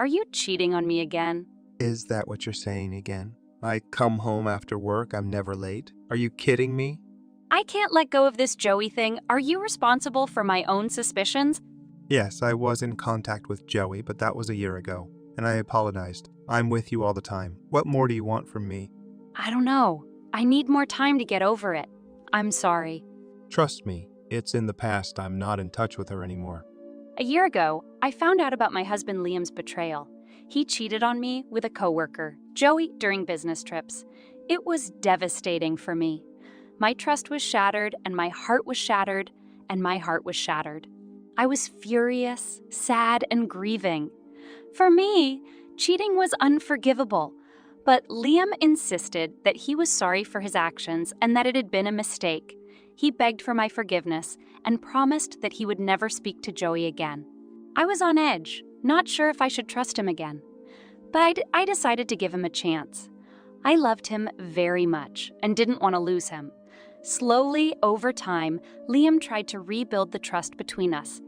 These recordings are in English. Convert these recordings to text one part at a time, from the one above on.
Are you cheating on me again? Is that what you're saying again? I come home after work, I'm never late. Are you kidding me? I can't let go of this Joey thing. Are you responsible for my own suspicions? Yes, I was in contact with Joey, but that was a year ago, and I apologized. I'm with you all the time. What more do you want from me? I don't know. I need more time to get over it. I'm sorry. Trust me, it's in the past. I'm not in touch with her anymore. A year ago, I found out about my husband Liam's betrayal. He cheated on me with a coworker, Joey, during business trips. It was devastating for me. My trust was shattered, and my heart was shattered, and my heart was shattered. I was furious, sad, and grieving. For me, cheating was unforgivable, but Liam insisted that he was sorry for his actions and that it had been a mistake. He begged for my forgiveness and promised that he would never speak to Joey again. I was on edge, not sure if I should trust him again. But I decided to give him a chance. I loved him very much and didn't want to lose him. Slowly, over time, Liam tried to rebuild the trust between us.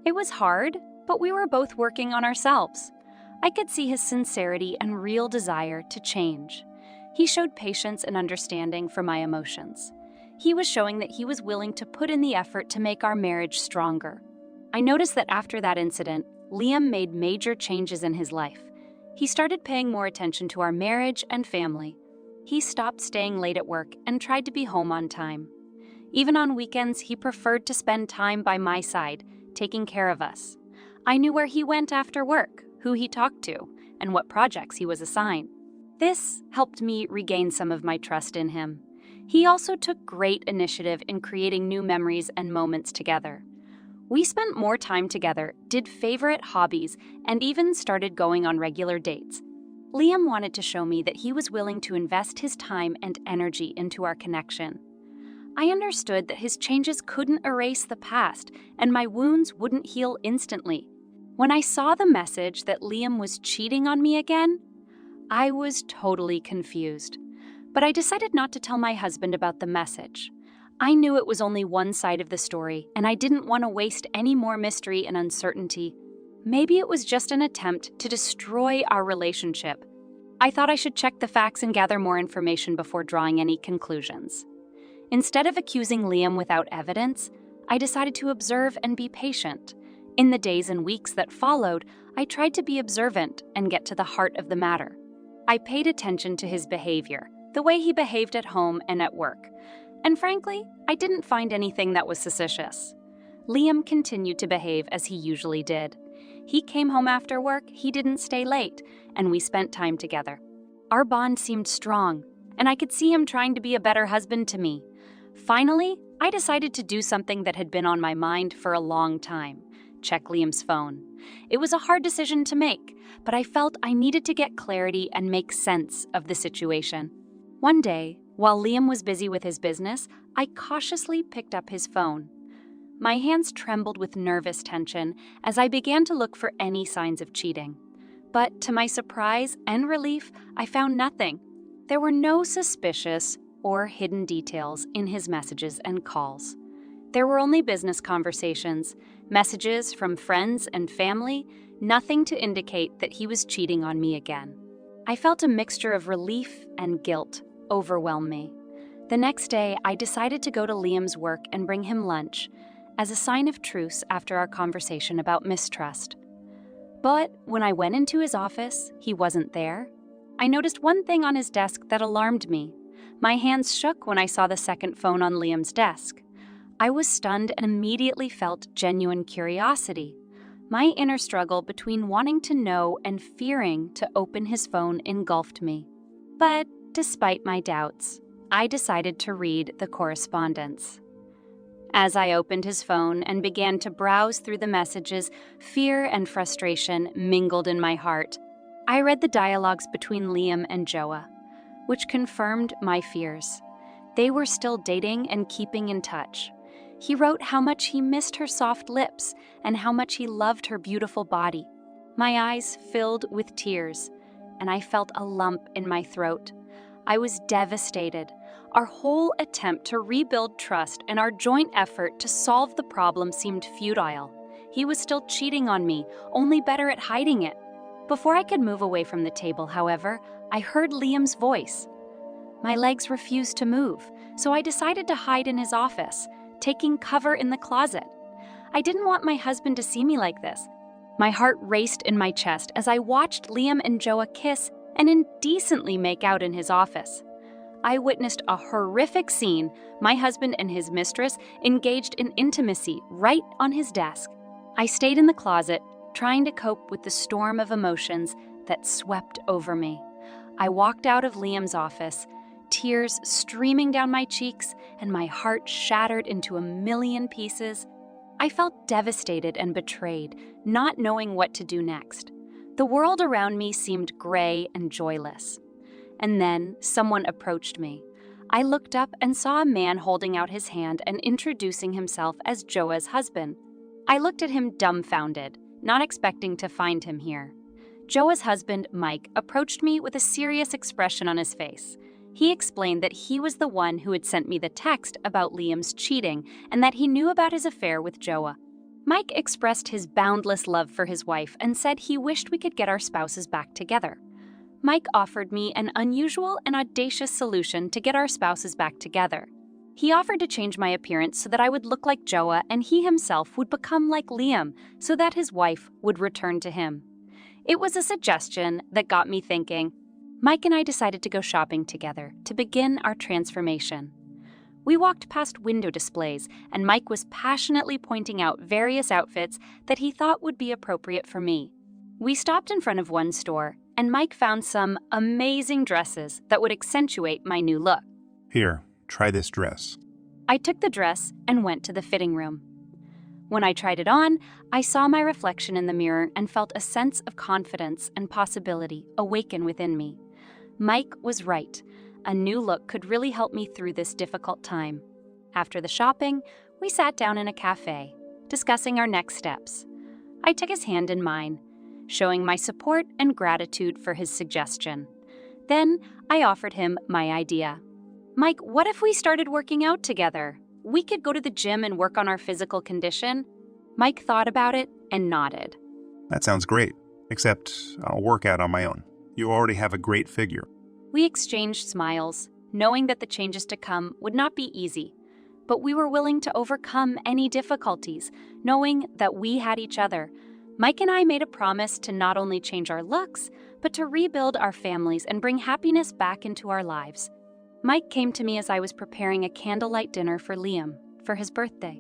It was hard, but we were both working on ourselves. I could see his sincerity and real desire to change. He showed patience and understanding for my emotions. He was showing that he was willing to put in the effort to make our marriage stronger. I noticed that after that incident, Liam made major changes in his life. He started paying more attention to our marriage and family. He stopped staying late at work and tried to be home on time. Even on weekends, he preferred to spend time by my side, taking care of us. I knew where he went after work, who he talked to, and what projects he was assigned. This helped me regain some of my trust in him. He also took great initiative in creating new memories and moments together. We spent more time together, did favorite hobbies, and even started going on regular dates. Liam wanted to show me that he was willing to invest his time and energy into our connection. I understood that his changes couldn't erase the past, and my wounds wouldn't heal instantly. When I saw the message that Liam was cheating on me again, I was totally confused. But I decided not to tell my husband about the message. I knew it was only one side of the story, and I didn't want to waste any more mystery and uncertainty. Maybe it was just an attempt to destroy our relationship. I thought I should check the facts and gather more information before drawing any conclusions. Instead of accusing Liam without evidence, I decided to observe and be patient. In the days and weeks that followed, I tried to be observant and get to the heart of the matter. I paid attention to his behavior, the way he behaved at home and at work. And frankly, I didn't find anything that was suspicious. Liam continued to behave as he usually did. He came home after work, he didn't stay late, and we spent time together. Our bond seemed strong, and I could see him trying to be a better husband to me. Finally, I decided to do something that had been on my mind for a long time: check Liam's phone. It was a hard decision to make, but I felt I needed to get clarity and make sense of the situation. One day, while Liam was busy with his business, I cautiously picked up his phone. My hands trembled with nervous tension as I began to look for any signs of cheating. But to my surprise and relief, I found nothing. There were no suspicious or hidden details in his messages and calls. There were only business conversations, messages from friends and family, nothing to indicate that he was cheating on me again. I felt a mixture of relief and guilt overwhelm me. The next day, I decided to go to Liam's work and bring him lunch as a sign of truce after our conversation about mistrust. But when I went into his office, he wasn't there. I noticed one thing on his desk that alarmed me. My hands shook when I saw the second phone on Liam's desk. I was stunned and immediately felt genuine curiosity. My inner struggle between wanting to know and fearing to open his phone engulfed me. But despite my doubts, I decided to read the correspondence. As I opened his phone and began to browse through the messages, fear and frustration mingled in my heart. I read the dialogues between Liam and Joa, which confirmed my fears. They were still dating and keeping in touch. He wrote how much he missed her soft lips and how much he loved her beautiful body. My eyes filled with tears, and I felt a lump in my throat. I was devastated. Our whole attempt to rebuild trust and our joint effort to solve the problem seemed futile. He was still cheating on me, only better at hiding it. Before I could move away from the table, however, I heard Liam's voice. My legs refused to move, so I decided to hide in his office, taking cover in the closet. I didn't want my husband to see me like this. My heart raced in my chest as I watched Liam and Joa kiss and indecently make out in his office. I witnessed a horrific scene, my husband and his mistress engaged in intimacy right on his desk. I stayed in the closet, trying to cope with the storm of emotions that swept over me. I walked out of Liam's office, tears streaming down my cheeks and my heart shattered into a million pieces. I felt devastated and betrayed, not knowing what to do next. The world around me seemed gray and joyless. And then someone approached me. I looked up and saw a man holding out his hand and introducing himself as Joa's husband. I looked at him dumbfounded, not expecting to find him here. Joa's husband, Mike, approached me with a serious expression on his face. He explained that he was the one who had sent me the text about Liam's cheating and that he knew about his affair with Joa. Mike expressed his boundless love for his wife and said he wished we could get our spouses back together. Mike offered me an unusual and audacious solution to get our spouses back together. He offered to change my appearance so that I would look like Joa and he himself would become like Liam so that his wife would return to him. It was a suggestion that got me thinking. Mike and I decided to go shopping together to begin our transformation. We walked past window displays, and Mike was passionately pointing out various outfits that he thought would be appropriate for me. We stopped in front of one store, and Mike found some amazing dresses that would accentuate my new look. Here, try this dress. I took the dress and went to the fitting room. When I tried it on, I saw my reflection in the mirror and felt a sense of confidence and possibility awaken within me. Mike was right. A new look could really help me through this difficult time. After the shopping, we sat down in a cafe, discussing our next steps. I took his hand in mine, showing my support and gratitude for his suggestion. Then I offered him my idea. Mike, what if we started working out together? We could go to the gym and work on our physical condition. Mike thought about it and nodded. That sounds great, except I'll work out on my own. You already have a great figure. We exchanged smiles, knowing that the changes to come would not be easy. But we were willing to overcome any difficulties, knowing that we had each other. Mike and I made a promise to not only change our looks, but to rebuild our families and bring happiness back into our lives. Mike came to me as I was preparing a candlelight dinner for Liam for his birthday.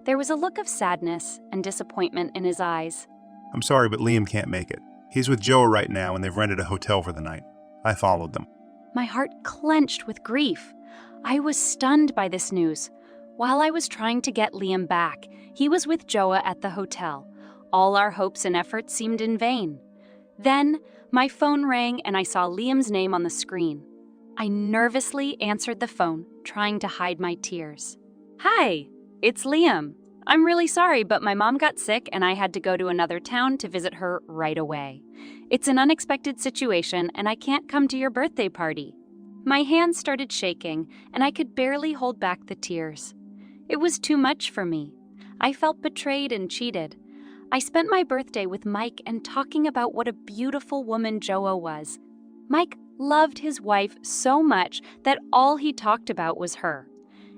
There was a look of sadness and disappointment in his eyes. I'm sorry, but Liam can't make it. He's with Joa right now, and they've rented a hotel for the night. I followed them. My heart clenched with grief. I was stunned by this news. While I was trying to get Liam back, he was with Joa at the hotel. All our hopes and efforts seemed in vain. Then, my phone rang and I saw Liam's name on the screen. I nervously answered the phone, trying to hide my tears. Hi, it's Liam. I'm really sorry, but my mom got sick and I had to go to another town to visit her right away. It's an unexpected situation and I can't come to your birthday party. My hands started shaking and I could barely hold back the tears. It was too much for me. I felt betrayed and cheated. I spent my birthday with Mike and talking about what a beautiful woman Joa was. Mike loved his wife so much that all he talked about was her.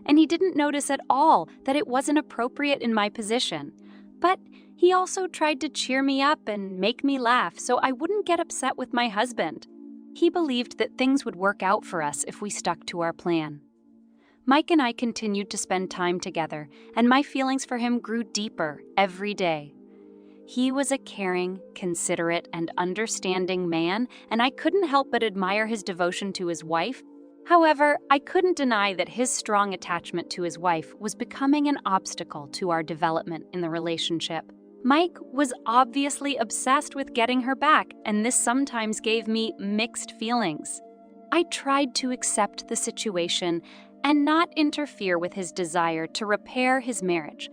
And he didn't notice at all that it wasn't appropriate in my position. But he also tried to cheer me up and make me laugh so I wouldn't get upset with my husband. He believed that things would work out for us if we stuck to our plan. Mike and I continued to spend time together, and my feelings for him grew deeper every day. He was a caring, considerate, and understanding man, and I couldn't help but admire his devotion to his wife. However, I couldn't deny that his strong attachment to his wife was becoming an obstacle to our development in the relationship. Mike was obviously obsessed with getting her back, and this sometimes gave me mixed feelings. I tried to accept the situation and not interfere with his desire to repair his marriage.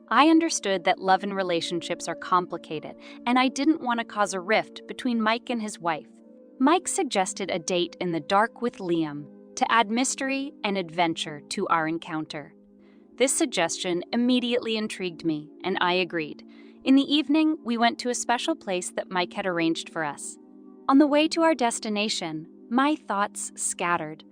I understood that love and relationships are complicated, and I didn't want to cause a rift between Mike and his wife. Mike suggested a date in the dark with Liam to add mystery and adventure to our encounter. This suggestion immediately intrigued me, and I agreed. In the evening, we went to a special place that Mike had arranged for us. On the way to our destination, my thoughts scattered.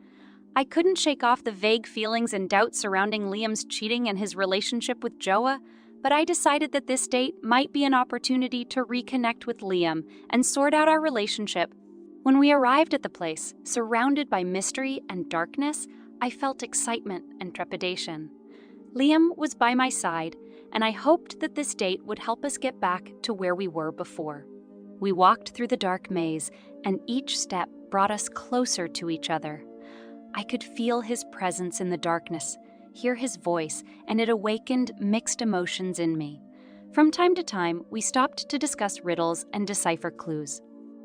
I couldn't shake off the vague feelings and doubts surrounding Liam's cheating and his relationship with Joa, but I decided that this date might be an opportunity to reconnect with Liam and sort out our relationship. When we arrived at the place, surrounded by mystery and darkness, I felt excitement and trepidation. Liam was by my side, and I hoped that this date would help us get back to where we were before. We walked through the dark maze, and each step brought us closer to each other. I could feel his presence in the darkness, hear his voice, and it awakened mixed emotions in me. From time to time, we stopped to discuss riddles and decipher clues.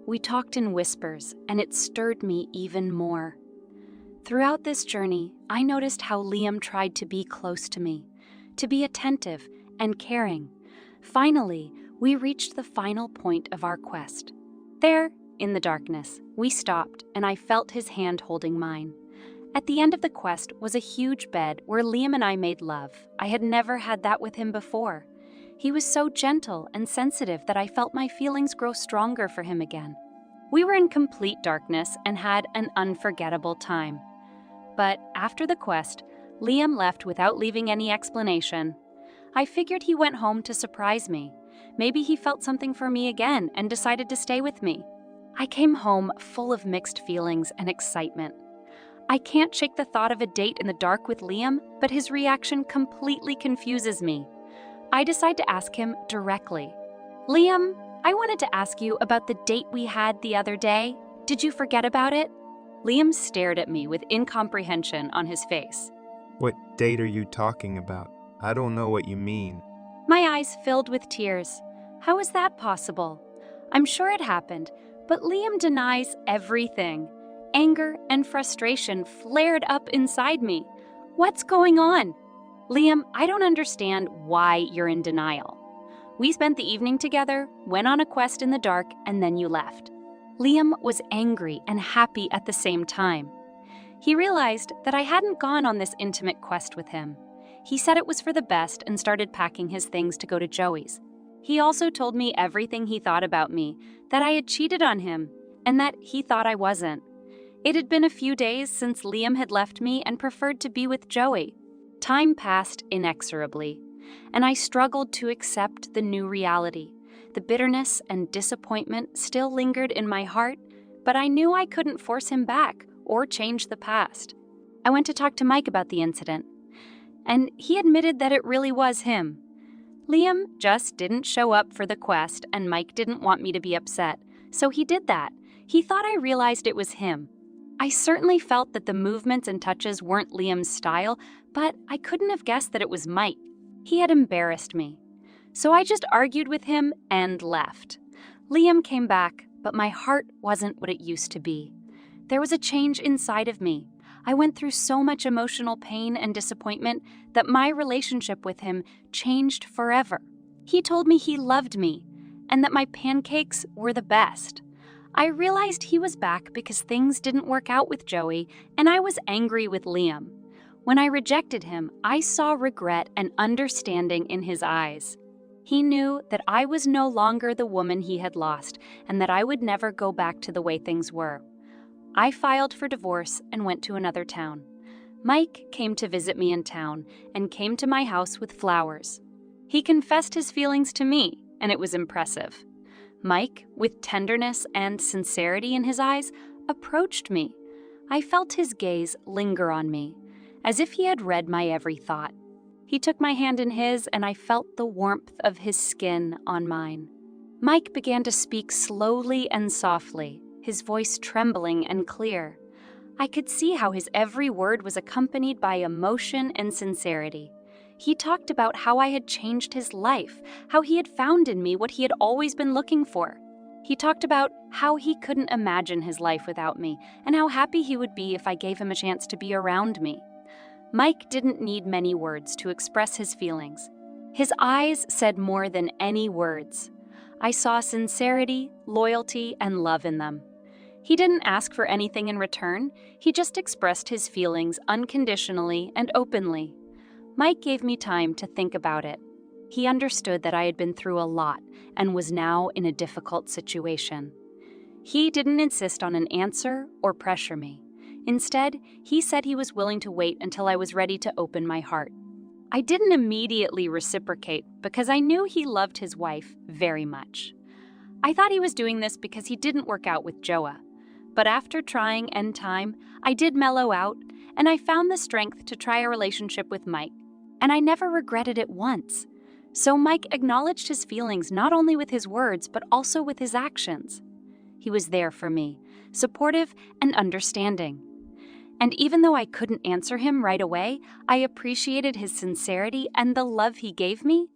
We talked in whispers, and it stirred me even more. Throughout this journey, I noticed how Liam tried to be close to me, to be attentive and caring. Finally, we reached the final point of our quest. There, in the darkness, we stopped, and I felt his hand holding mine. At the end of the quest was a huge bed where Liam and I made love. I had never had that with him before. He was so gentle and sensitive that I felt my feelings grow stronger for him again. We were in complete darkness and had an unforgettable time. But after the quest, Liam left without leaving any explanation. I figured he went home to surprise me. Maybe he felt something for me again and decided to stay with me. I came home full of mixed feelings and excitement. I can't shake the thought of a date in the dark with Liam, but his reaction completely confuses me. I decide to ask him directly. Liam, I wanted to ask you about the date we had the other day. Did you forget about it? Liam stared at me with incomprehension on his face. What date are you talking about? I don't know what you mean. My eyes filled with tears. How is that possible? I'm sure it happened, but Liam denies everything. Anger and frustration flared up inside me. What's going on? Liam, I don't understand why you're in denial. We spent the evening together, went on a quest in the dark, and then you left. Liam was angry and happy at the same time. He realized that I hadn't gone on this intimate quest with him. He said it was for the best and started packing his things to go to Joey's. He also told me everything he thought about me, that I had cheated on him, and that he thought I wasn't. It had been a few days since Liam had left me and preferred to be with Joey. Time passed inexorably, and I struggled to accept the new reality. The bitterness and disappointment still lingered in my heart, but I knew I couldn't force him back or change the past. I went to talk to Mike about the incident, and he admitted that it really was him. Liam just didn't show up for the quest, and Mike didn't want me to be upset, so he did that. He thought I realized it was him. I certainly felt that the movements and touches weren't Liam's style, but I couldn't have guessed that it was Mike. He had embarrassed me. So I just argued with him and left. Liam came back, but my heart wasn't what it used to be. There was a change inside of me. I went through so much emotional pain and disappointment that my relationship with him changed forever. He told me he loved me and that my pancakes were the best. I realized he was back because things didn't work out with Joey, and I was angry with Liam. When I rejected him, I saw regret and understanding in his eyes. He knew that I was no longer the woman he had lost, and that I would never go back to the way things were. I filed for divorce and went to another town. Mike came to visit me in town and came to my house with flowers. He confessed his feelings to me, and it was impressive. Mike, with tenderness and sincerity in his eyes, approached me. I felt his gaze linger on me, as if he had read my every thought. He took my hand in his, and I felt the warmth of his skin on mine. Mike began to speak slowly and softly, his voice trembling and clear. I could see how his every word was accompanied by emotion and sincerity. He talked about how I had changed his life, how he had found in me what he had always been looking for. He talked about how he couldn't imagine his life without me, and how happy he would be if I gave him a chance to be around me. Mike didn't need many words to express his feelings. His eyes said more than any words. I saw sincerity, loyalty, and love in them. He didn't ask for anything in return. He just expressed his feelings unconditionally and openly. Mike gave me time to think about it. He understood that I had been through a lot and was now in a difficult situation. He didn't insist on an answer or pressure me. Instead, he said he was willing to wait until I was ready to open my heart. I didn't immediately reciprocate because I knew he loved his wife very much. I thought he was doing this because he didn't work out with Joa. But after trying in time, I did mellow out, and I found the strength to try a relationship with Mike. And I never regretted it once. So Mike acknowledged his feelings not only with his words, but also with his actions. He was there for me, supportive and understanding. And even though I couldn't answer him right away, I appreciated his sincerity and the love he gave me